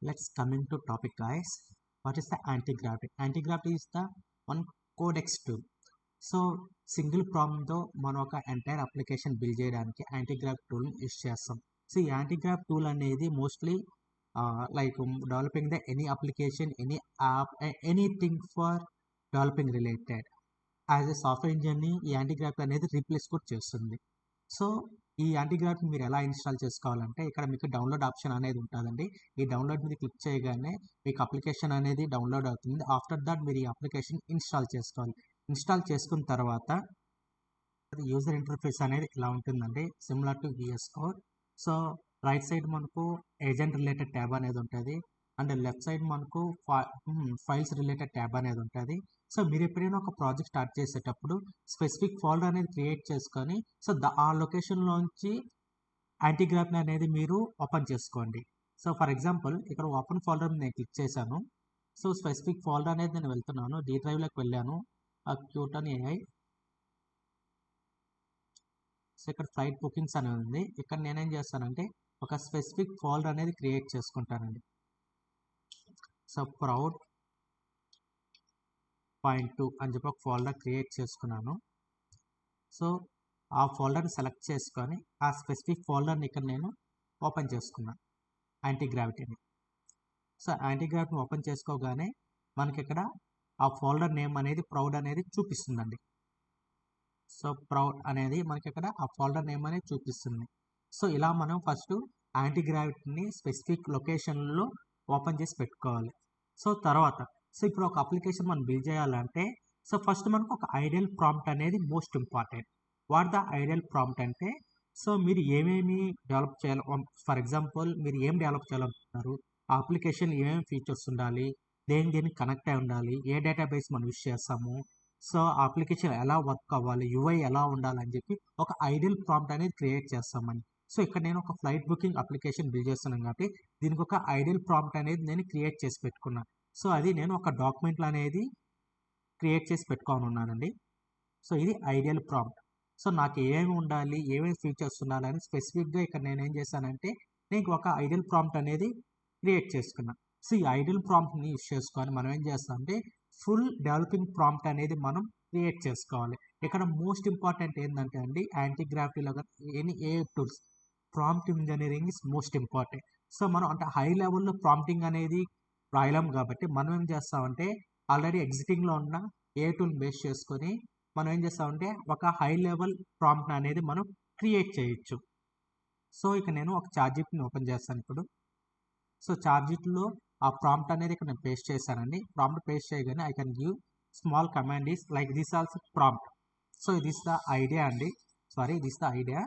Let's coming to topic, guys. What is the anti-gravity? Anti-gravity is the one codex tool. So single ప్రాంప్ట్తో మనం ఒక entire application build చేయడానికి యాంటీగ్రాఫ్ టూల్ని use చేస్తాం. So ఈ Antigravity tool అనేది mostly like developing the any application, any app, anything for developing related. As a software ఇంజనీర్ని ఈ Antigravity అనేది రీప్లేస్ కూడా చేస్తుంది. సో ఈ యాంటీగ్రాఫ్ మీరు ఎలా ఇన్స్టాల్ చేసుకోవాలంటే ఇక్కడ మీకు డౌన్లోడ్ ఆప్షన్ అనేది ఉంటుందండి. ఈ డౌన్లోడ్ మీద క్లిక్ చేయగానే మీకు అప్లికేషన్ అనేది డౌన్లోడ్ అవుతుంది. ఆఫ్టర్ దట్ మీరు ఈ అప్లికేషన్ ఇన్స్టాల్ చేసుకోవాలి. ఇన్స్టాల్ చేసుకున్న తర్వాత యూజర్ ఇంటర్ఫేస్ అనేది ఇలా ఉంటుందండి, similar to VS code. So right side మనకు ఏజెంట్ రిలేటెడ్ ట్యాబ్ అనేది ఉంటుంది, అండ్ లెఫ్ట్ సైడ్ మనకు ఫైల్స్ రిలేటెడ్ ట్యాబ్ అనేది ఉంటుంది. సో మీరు ఎప్పుడైనా ఒక ప్రాజెక్ట్ స్టార్ట్ చేసేటప్పుడు స్పెసిఫిక్ ఫోల్డర్ అనేది క్రియేట్ చేసుకొని సో ఆ లొకేషన్లోంచి యాంటీగ్రాఫ్ అనేది మీరు ఓపెన్ చేసుకోండి. సో ఫర్ ఎగ్జాంపుల్ ఇక్కడ ఓపెన్ ఫోల్డర్ నేను క్లిక్ చేశాను. సో స్పెసిఫిక్ ఫోల్డర్ అనేది నేను వెళ్తున్నాను, డి డ్రైవ్లోకి వెళ్ళాను, క్యూటన్ ఏఐ. సో ఇక్కడ ఫ్లైట్ బుకింగ్స్ అనేది ఉంది. ఇక్కడ నేనేం చేస్తానంటే ఒక స్పెసిఫిక్ ఫోల్డర్ అనేది క్రియేట్ చేసుకుంటానండి. సో ప్రౌడ్ .2 అని చెప్పి ఒక ఫోల్డర్ క్రియేట్ చేసుకున్నాను. సో ఆ ఫోల్డర్ని సెలెక్ట్ చేసుకొని ఆ స్పెసిఫిక్ ఫోల్డర్ని ఇక్కడ నేను ఓపెన్ చేసుకున్నాను, యాంటీగ్రావిటీని. సో యాంటీగ్రావిటీని ఓపెన్ చేసుకోగానే మనకి ఇక్కడ ఆ ఫోల్డర్ నేమ్ అనేది ప్రౌడ్ అనేది చూపిస్తుందండి. సో ప్రౌడ్ అనేది మనకి ఇక్కడ ఆ ఫోల్డర్ నేమ్ అనేది చూపిస్తుంది. సో ఇలా మనం ఫస్ట్ యాంటీగ్రావిటీని స్పెసిఫిక్ లొకేషన్లో ఓపెన్ చేసి పెట్టుకోవాలి. సో తర్వాత ఇప్పుడు ఒక అప్లికేషన్ మనం బిల్డ్ చేయాలంటే సో ఫస్ట్ మనకు ఒక ఐడియల్ ప్రాంప్ట్ అనేది most important. What the ideal prompt అంటే సో మీరు ఏమేమి డెవలప్ చేయాలి, ఫర్ ఎగ్జాంపుల్ మీరు ఏం డెవలప్ చేయాలనుకుంటున్నారు, ఆ అప్లికేషన్ ఏమేమి ఫీచర్స్ ఉండాలి, దేనికి కనెక్ట్ అయి ఉండాలి, ఏ డేటాబేస్ మనం యూస్ చేస్తాము, సో ఆ అప్లికేషన్ ఎలా వర్క్ అవ్వాలి, యూఐ ఎలా ఉండాలని చెప్పి ఒక ఐడియల్ ప్రాంప్ట్ అనేది క్రియేట్ చేస్తామని. సో ఇక్కడ నేను ఒక ఫ్లైట్ బుకింగ్ అప్లికేషన్ బిల్డ్ చేస్తున్నాను కాబట్టి దీనికి ఒక ఐడియల్ ప్రాంప్ట్ అనేది నేను క్రియేట్ చేసి పెట్టుకున్నాను. సో అది నేను ఒక డాక్యుమెంట్లో అనేది క్రియేట్ చేసి పెట్టుకొని ఉన్నానండి. సో ఇది ఐడియల్ ప్రాంప్ట్. సో నాకు ఏమేమి ఉండాలి, ఏమేమి ఫీచర్స్ ఉండాలని స్పెసిఫిక్గా ఇక్కడ నేను ఏం చేశానంటే నేను ఒక ఐడియల్ ప్రాంప్ట్ అనేది క్రియేట్ చేసుకున్నాను. సో ఈ ఐడియల్ ప్రాంప్ట్ని యూస్ చేసుకొని మనం ఏం చేస్తామంటే ఫుల్ డెవలపింగ్ ప్రాంప్ట్ అనేది మనం క్రియేట్ చేసుకోవాలి. ఇక్కడ మోస్ట్ ఇంపార్టెంట్ ఏంటంటే అండి యాంటీగ్రావిటీలో any a tools prompt engineering is most important. So మనం అంటే హై లెవెల్లో ప్రాంప్టింగ్ అనేది రాయలేం కాబట్టి మనం ఏం చేస్తామంటే ఆల్రెడీ ఎగ్జిటింగ్లో ఉన్న ఏ టూల్ బేస్ చేసుకొని మనం ఏం చేస్తామంటే ఒక హై లెవెల్ ప్రాంప్ట్ అనేది మనం క్రియేట్ చేయొచ్చు. సో ఇక నేను ఒక చార్జిట్ని ఓపెన్ చేస్తాను ఇప్పుడు. సో చార్జిట్లో ఆ ప్రాంప్ట్ అనేది ఇక్కడ నేను పేస్ట్ చేశానండి. ప్రాంప్ట్ పేస్ట్ చేయగానే I can give small command is like this also prompt. So this the idea అండి, దిస్ ద ఐడియా.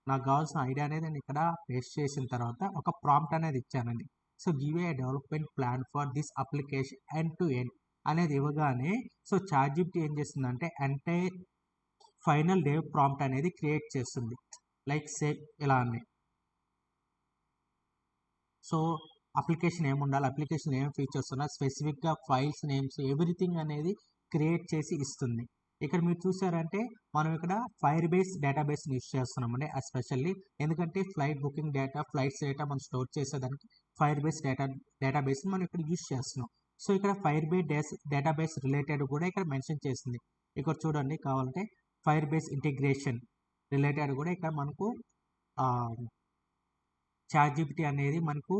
నాకు కావాల్సిన ఐడియా అనేది నేను ఇక్కడ పేస్ట్ చేసిన తర్వాత ఒక ప్రాంప్ట్ అనేది ఇచ్చానండి. So give a development plan for this application end to end అనేది ఇవ్వగానే సో చార్జిపిటీ ఏం చేస్తుందంటే ఎంటైర్ ఫైనల్ డేవ్ ప్రాంప్ట్ అనేది క్రియేట్ చేస్తుంది, లైక్ సేమ్ ఇలా అని. సో అప్లికేషన్ ఏముండాలి, అప్లికేషన్ ఏం ఫీచర్స్ ఉన్నా స్పెసిఫిక్గా ఫైల్స్ నేమ్స్ ఎవ్రీథింగ్ అనేది క్రియేట్ చేసి ఇస్తుంది. ఇక్కడ మీరు చూసారంటే మనం ఇక్కడ ఫైర్ బేస్ డేటాబేస్ని యూస్ చేస్తున్నామండి ఎస్పెషల్లీ, ఎందుకంటే flight booking data, flights data మనం స్టోర్ చేసేదానికి ఫైర్ బేస్ డేటాబేస్ని మనం ఇక్కడ యూస్ చేస్తున్నాం. సో ఇక్కడ ఫైర్ బేస్ డేటాబేస్ రిలేటెడ్ కూడా ఇక్కడ మెన్షన్ చేసింది. ఇక్కడ చూడండి, కావాలంటే ఫైర్ బేస్ ఇంటిగ్రేషన్ రిలేటెడ్ కూడా ఇక్కడ మనకు చాట్జిపిటీ అనేది మనకు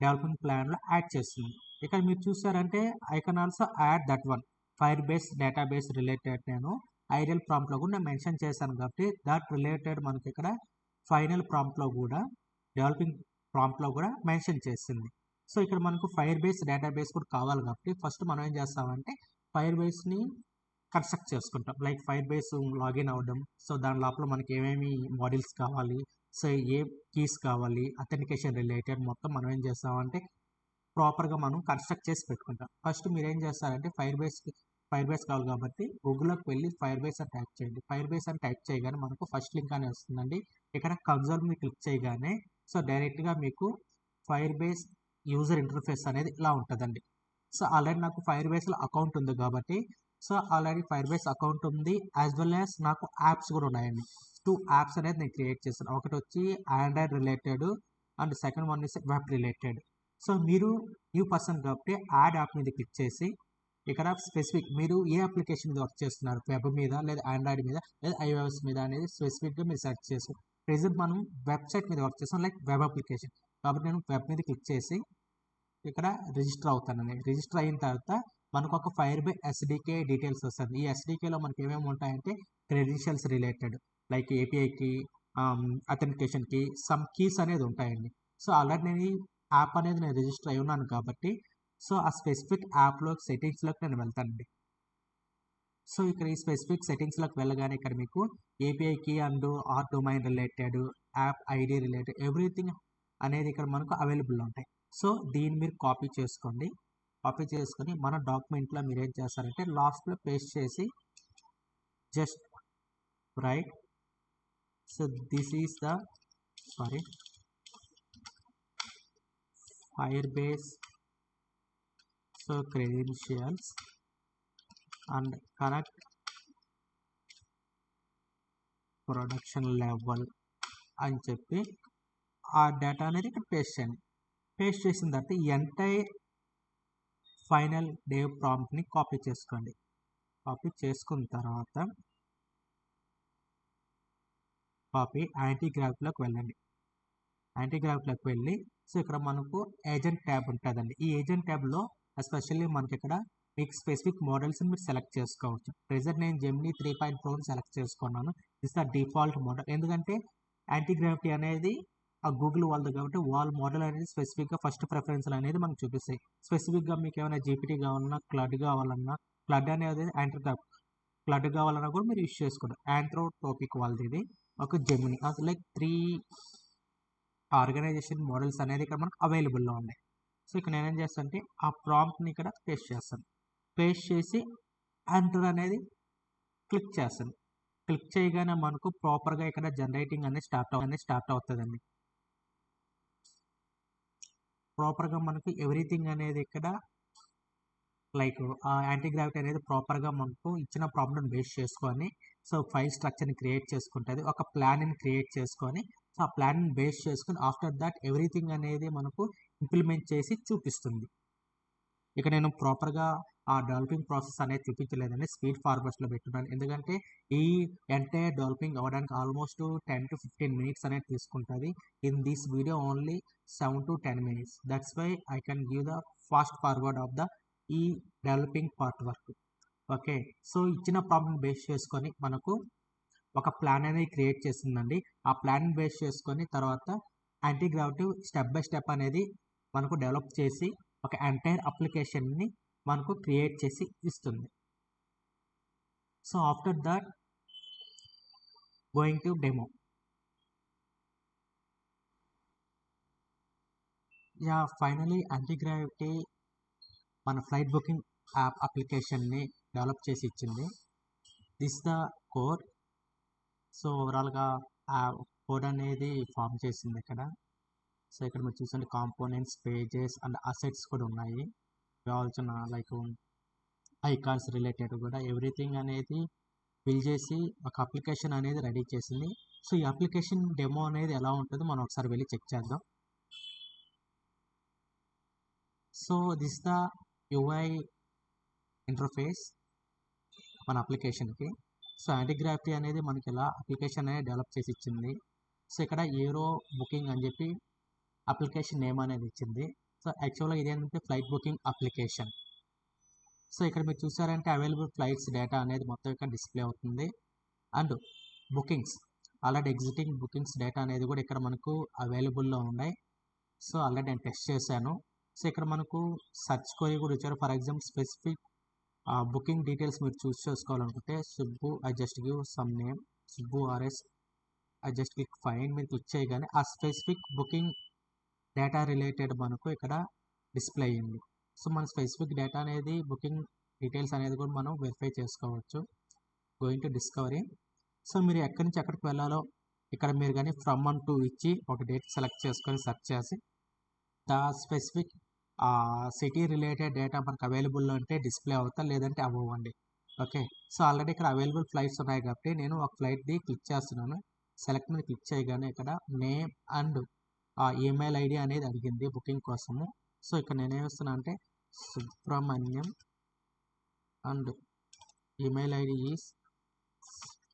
డెవలప్మెంట్ ప్లాన్లో యాడ్ చేస్తుంది. ఇక్కడ మీరు చూసారంటే I can also add that one fire base database related నేను ఐడియల్ ప్రాంప్ట్లో కూడా నేను మెన్షన్ చేశాను కాబట్టి దట్ రిలేటెడ్ మనకి ఇక్కడ ఫైనల్ ప్రాంప్ట్లో కూడా డెవలపింగ్ ప్రాంప్ట్లో కూడా మెన్షన్ చేస్తుంది. సో ఇక్కడ మనకు ఫైర్ బేస్ డేటాబేస్ కూడా కావాలి కాబట్టి ఫస్ట్ మనం ఏం చేస్తామంటే ఫైర్ బేస్ని కన్స్ట్రక్ట్ చేసుకుంటాం, లైక్ ఫైర్ బేస్ లాగిన్ అవ్వడం. సో దాని లోపల మనకి ఏమేమి మోడల్స్ కావాలి, సో ఏ కీస్ కావాలి, అథెంటికేషన్ రిలేటెడ్ మొత్తం మనం ఏం చేస్తామంటే ప్రాపర్గా మనం కన్స్ట్రక్ట్ చేసి పెట్టుకుంటాం. ఫస్ట్ మీరు ఏం చేస్తారంటే ఫైర్ బేస్ కావాలి కాబట్టి గూగుల్లోకి వెళ్ళి ఫైర్ బేస్ అని టైప్ చేయండి. ఫైర్ బేస్ అని టైప్ చేయగానే మనకు ఫస్ట్ లింక్ అని వస్తుందండి. ఇక్కడ కన్సోల్ మీద క్లిక్ చేయగానే సో డైరెక్ట్గా మీకు ఫైర్ బేస్ యూజర్ ఇంటర్ఫేస్ అనేది ఇలా ఉంటుందండి. సో ఆల్రెడీ నాకు ఫైర్ బేస్లో అకౌంట్ ఉంది కాబట్టి so already fire base account ఉంది, యాజ్ వెల్ యాజ్ నాకు యాప్స్ కూడా ఉన్నాయండి. 2 యాప్స్ అనేది నేను క్రియేట్ చేశాను. ఒకటి వచ్చి Android related and second one is web related. So మీరు న్యూ పర్సన్ కాబట్టి యాడ్ యాప్ మీద క్లిక్ చేసి ఇక్కడ స్పెసిఫిక్ మీరు ఏ అప్లికేషన్ మీద వర్క్ చేస్తున్నారు, వెబ్ మీద లేదా ఆండ్రాయిడ్ మీద లేదా ఐఓఎస్ మీద అనేది స్పెసిఫిక్గా మీరు సెర్చ్ చేసి, ప్రెజెంట్ మనం వెబ్సైట్ మీద వర్క్ చేస్తాం, లైక్ వెబ్ అప్లికేషన్ కాబట్టి నేను వెబ్ మీద క్లిక్ చేసి ఇక్కడ రిజిస్టర్ అవుతానండి. రిజిస్టర్ అయిన తర్వాత మనకు ఒక ఫైర్ బై ఎస్డికే డీటెయిల్స్ వస్తుంది. ఈ ఎస్డికేలో మనకి ఏమేమి ఉంటాయంటే క్రెడెన్షియల్స్ రిలేటెడ్ లైక్ ఏపీఐకి, అథెంటికేషన్కి సమ్ కీస్ అనేది ఉంటాయండి. సో ఆల్రెడీ నేను ఈ యాప్ అనేది నేను రిజిస్టర్ అయి ఉన్నాను కాబట్టి సో ఆ స్పెసిఫిక్ యాప్లో సెట్టింగ్స్లోకి నేను వెళ్తానండి. సో ఇక్కడ ఈ స్పెసిఫిక్ సెట్టింగ్స్లోకి వెళ్ళగానే ఇక్కడ మీకు ఏపీఐకి and or domain related, app ID related everything అనేది ఇక్కడ మనకు అవైలబుల్ ఉంటాయి. సో దీన్ని మీరు కాపీ చేసుకోండి. కాపీ చేసుకొని మన డాక్యుమెంట్లో మీరు ఏం చేస్తారంటే లాస్ట్లో పేస్ట్ చేసి just right. So this is the Firebase so credentials and connect production level అని చెప్పి ఆ డేటా అనేది ఇక్కడ పేస్ట్ చేయండి. పేస్ట్ చేసిన తర్వాత ఈ ఎంటైర్ ఫైనల్ డేవ్ ప్రాంప్ట్ని కాపీ చేసుకోండి. కాపీ చేసుకున్న తర్వాత యాంటీగ్రాఫ్లోకి వెళ్ళండి. యాంటీగ్రాఫ్లోకి వెళ్ళి సో ఇక్కడ మనకు ఏజెంట్ ట్యాబ్ ఉంటుందండి. ఈ ఏజెంట్ ట్యాబ్లో ఎస్పెషల్లీ మనకి ఇక్కడ మీకు స్పెసిఫిక్ మోడల్స్ని మీరు సెలెక్ట్ చేసుకోవచ్చు. ప్రెజెంట్ నేను జెమినీ 3.4 సెలెక్ట్ చేసుకున్నాను. This the default model. ఎందుకంటే యాంటీగ్రావిటీ అనేది ఆ గూగుల్ వాళ్ళది కాబట్టి వాళ్ళ మోడల్ అనేది స్పెసిఫిక్గా ఫస్ట్ ప్రిఫరెన్స్లు అనేది మనకు చూపిస్తాయి. స్పెసిఫిక్గా మీకు ఏమైనా జీపీటీ కావాలన్నా, క్లడ్ కావాలన్నా, క్లడ్ అనేది క్లడ్ కావాలన్నా కూడా మీరు యూస్ చేసుకోండి. ఆంథ్రోపోపిక్ వాళ్ళది ఇది ఒక జెమినీ లైక్ 3 ఆర్గనైజేషన్ మోడల్స్ అనేది ఇక్కడ మనకు అవైలబుల్లో ఉన్నాయి. సో ఇక్కడ నేనేం చేస్తాను అంటే ఆ ప్రాంప్ట్ని ఇక్కడ పేస్ట్ చేస్తాను. పేస్ట్ చేసి ఎంటర్ అనేది క్లిక్ చేస్తాను. క్లిక్ చేయగానే మనకు ప్రాపర్గా ఇక్కడ జనరేటింగ్ అనేది స్టార్ట్ అవుతుందండి. ప్రాపర్గా మనకు ఎవ్రీథింగ్ అనేది ఇక్కడ లైక్ ఆ యాంటీగ్రావిటీ అనేది ప్రాపర్గా మనకు ఇచ్చిన ప్రాబ్లమ్ బేస్ చేసుకొని సో ఫైల్ స్ట్రక్చర్ని క్రియేట్ చేసుకుంటుంది. ఒక ప్లాన్ని క్రియేట్ చేసుకొని సో ఆ ప్లాన్ని బేస్ చేసుకుని ఆఫ్టర్ దట్ ఎవ్రీథింగ్ అనేది మనకు ఇంప్లిమెంట్ చేసి చూపిస్తుంది. ఇక నేను ప్రాపర్గా ఆ డెవలపింగ్ ప్రాసెస్ అనేది చూపించలేదండి, స్పీడ్ ఫార్వర్డ్స్లో పెట్టున్నాను. ఎందుకంటే ఈ ఎంటైర్ డెవలపింగ్ అవ్వడానికి ఆల్మోస్ట్ 10 to 15 minutes అనేది తీసుకుంటుంది. In this video only 7 to 10 minutes. That's why I can give the fast forward of the ఈ developing part work. Okay, so ఇచ్చిన ప్రాబ్లమ్ బేస్ చేసుకొని మనకు ఒక ప్లాన్ అనేది క్రియేట్ చేసిందండి. ఆ ప్లాన్ బేస్ చేసుకొని తర్వాత యాంటీగ్రావిటీ స్టెప్ బై స్టెప్ అనేది మనకు డెవలప్ చేసి ఒక ఎంటైర్ అప్లికేషన్ని మనకు క్రియేట్ చేసి ఇస్తుంది. So after that going to demo. Yeah finally Antigravity మన ఫ్లైట్ బుకింగ్ యాప్ అప్లికేషన్ని డెవలప్ చేసి ఇచ్చింది. This the code. సో ఓవరాల్గా ఆ కోడ్ అనేది ఫామ్ చేసింది ఇక్కడ. సో ఇక్కడ మీరు చూసండి కాంపోనెంట్స్, పేజెస్ అండ్ అసెట్స్ కూడా ఉన్నాయి. కావాల్సిన లైక్ ఐకాన్స్ రిలేటెడ్ కూడా ఎవ్రీథింగ్ అనేది ఫిల్ చేసి ఒక అప్లికేషన్ అనేది రెడీ చేసింది. సో ఈ అప్లికేషన్ డెమో అనేది ఎలా ఉంటుందో మనం ఒకసారి వెళ్ళి చెక్ చేద్దాం. So this the UI interface మన అప్లికేషన్కి. సో యాంటీగ్రావిటీ అనేది మనకి ఇలా అప్లికేషన్ అనేది డెవలప్ చేసి ఇచ్చింది. సో ఇక్కడ ఏరో బుకింగ్ అని చెప్పి అప్లికేషన్ నేమ్ అనేది ఇచ్చింది. సో యాక్చువల్గా ఇదేంటంటే ఫ్లైట్ బుకింగ్ అప్లికేషన్. సో ఇక్కడ మీరు చూసారంటే అవైలబుల్ ఫ్లైట్స్ డేటా అనేది మొత్తం ఇక్కడ డిస్ప్లే అవుతుంది. And bookings already exiting bookings data అనేది కూడా ఇక్కడ మనకు అవైలబుల్లో ఉన్నాయి. సో ఆల్రెడీ నేను టెస్ట్ చేశాను. సో ఇక్కడ మనకు సర్చ్ క్వరీ కూడా ఇచ్చారు. For example specific booking details మీరు చూస్ చేసుకోవాలనుకుంటే Subbu, I just give some name Subbu RS, I just click find. మీరు క్లిక్ చేయగానే ఆ స్పెసిఫిక్ బుకింగ్ డేటా రిలేటెడ్ మనకు ఇక్కడ డిస్ప్లే అయ్యింది. సో మన స్పెసిఫిక్ డేటా అనేది బుకింగ్ డీటెయిల్స్ అనేది కూడా మనం వెరిఫై చేసుకోవచ్చు. Going to discovery. సో మీరు ఎక్కడి నుంచి ఎక్కడికి వెళ్ళాలో ఇక్కడ మీరు కానీ ఫ్రమ్ 1 to ఇచ్చి ఒక డేట్ సెలెక్ట్ చేసుకొని సెర్చ్ చేసి the specific city related data మనకు అవైలబుల్లో ఉంటే డిస్ప్లే అవుతా, లేదంటే అవ్వండి. ఓకే, సో ఆల్రెడీ ఇక్కడ అవైలబుల్ ఫ్లైట్స్ ఉన్నాయి కాబట్టి నేను ఒక ఫ్లైట్ది క్లిక్ చేస్తున్నాను. సెలెక్ట్ మీద క్లిక్ చేయగానే ఇక్కడ నేమ్ అండ్ ఈమెయిల్ ఐడి అనేది అడిగింది బుకింగ్ కోసము. సో ఇక్కడ నేనేం ఇస్తున్నా అంటే Subrahmanyam and email ID is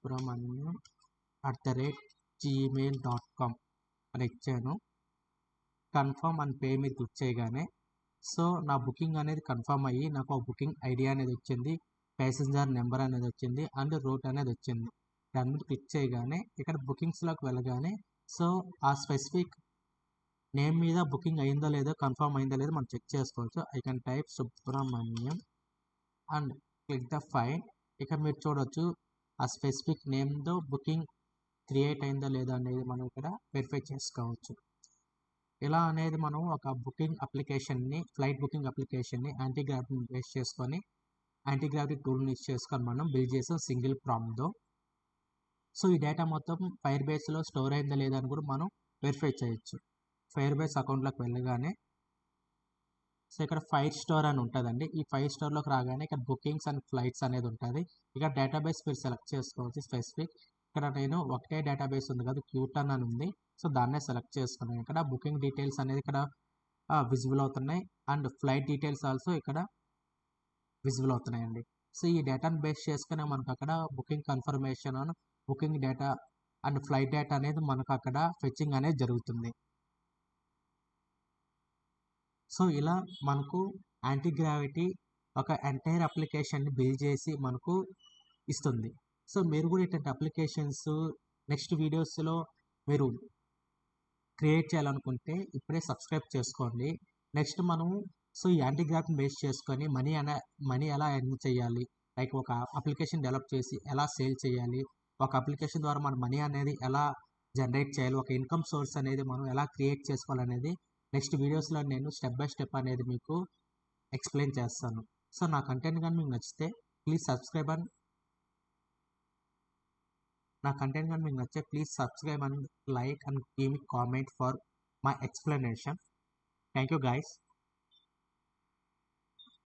subramaniam@gmail.com అని ఇచ్చాను. కన్ఫర్మ్ అండ్ పే మీద క్లిక్ చేయగానే సో నా బుకింగ్ అనేది కన్ఫర్మ్ అయ్యి నాకు ఆ బుకింగ్ ఐడియా అనేది వచ్చింది, ప్యాసింజర్ నెంబర్ అనేది వచ్చింది అండ్ రూట్ అనేది వచ్చింది. దాని మీద క్లిక్ చేయగానే ఇక్కడ బుకింగ్స్లోకి వెళ్ళగానే సో ఆ స్పెసిఫిక్ నేమ్ మీద బుకింగ్ అయిందో లేదో కన్ఫర్మ్ అయిందో లేదో మనం చెక్ చేసుకోవచ్చు. I can type Subrahmanyam and click the file. ఇక్కడ మీరు చూడవచ్చు ఆ స్పెసిఫిక్ నేమ్తో బుకింగ్ క్రియేట్ అయిందో లేదో అనేది మనం ఇక్కడ వెరిఫై చేసుకోవచ్చు. ఇలా అనేది మనం ఒక బుకింగ్ అప్లికేషన్ని, ఫ్లైట్ బుకింగ్ అప్లికేషన్ని యాంటీగ్రావిటీని బేస్ చేసుకొని యాంటీగ్రావిటీ టూల్ని యూస్ చేసుకొని మనం బిల్డ్ చేసాం సింగిల్ ప్రాంప్ట్తో. సో ఈ డేటా మొత్తం ఫైర్ బేస్లో స్టోర్ అయిందా లేదా అని కూడా మనం వెరిఫై చేయొచ్చు. ఫైర్ బేస్ అకౌంట్లోకి వెళ్ళగానే సో ఇక్కడ ఫైర్ స్టోర్ అని ఉంటుందండి. ఈ ఫైర్ స్టోర్లోకి రాగానే ఇక్కడ బుకింగ్స్ అండ్ ఫ్లైట్స్ అనేది ఉంటుంది. ఇక్కడ డేటాబేస్ మీరు సెలెక్ట్ చేసుకోవచ్చు స్పెసిఫిక్. ఇక్కడ నేను ఒకటే డేటాబేస్ ఉంది కదా, క్యూటన్ అని ఉంది. సో దాన్నే సెలెక్ట్ చేసుకున్నాను. ఇక్కడ బుకింగ్ డీటెయిల్స్ అనేది ఇక్కడ విజిబుల్ అవుతున్నాయి అండ్ ఫ్లైట్ డీటెయిల్స్ ఆల్సో ఇక్కడ విజిబుల్ అవుతున్నాయండి. సో ఈ డేటాను బేస్ చేసుకునే మనకు అక్కడ booking confirmation and booking data and flight data అనేది మనకు అక్కడ ఫెచ్చింగ్ అనేది జరుగుతుంది. సో ఇలా మనకు యాంటీగ్రావిటీ ఒక ఎంటైర్ అప్లికేషన్ని బిల్డ్ చేసి మనకు ఇస్తుంది. సో మీరు కూడా ఇట్లాంటి అప్లికేషన్స్ నెక్స్ట్ వీడియోస్లో మీరు క్రియేట్ చేయాలనుకుంటే ఇప్పుడే సబ్స్క్రైబ్ చేసుకోండి. నెక్స్ట్ మనము సో ఈ యాంటీగ్రాఫ్ని బేస్ చేసుకొని మనీ ఎలా ఎర్న్ చేయాలి, లైక్ ఒక అప్లికేషన్ డెవలప్ చేసి ఎలా సేల్ చేయాలి, ఒక అప్లికేషన్ ద్వారా మన మనీ అనేది ఎలా జనరేట్ చేయాలి, ఒక ఇన్కమ్ సోర్స్ అనేది మనం ఎలా క్రియేట్ చేసుకోవాలనేది నెక్స్ట్ వీడియోస్లో నేను స్టెప్ బై స్టెప్ అనేది మీకు ఎక్స్ప్లెయిన్ చేస్తాను. సో నా కంటెంట్ కానీ మీకు నచ్చితే please subscribe and like and give me comment for my explanation. Thank you guys.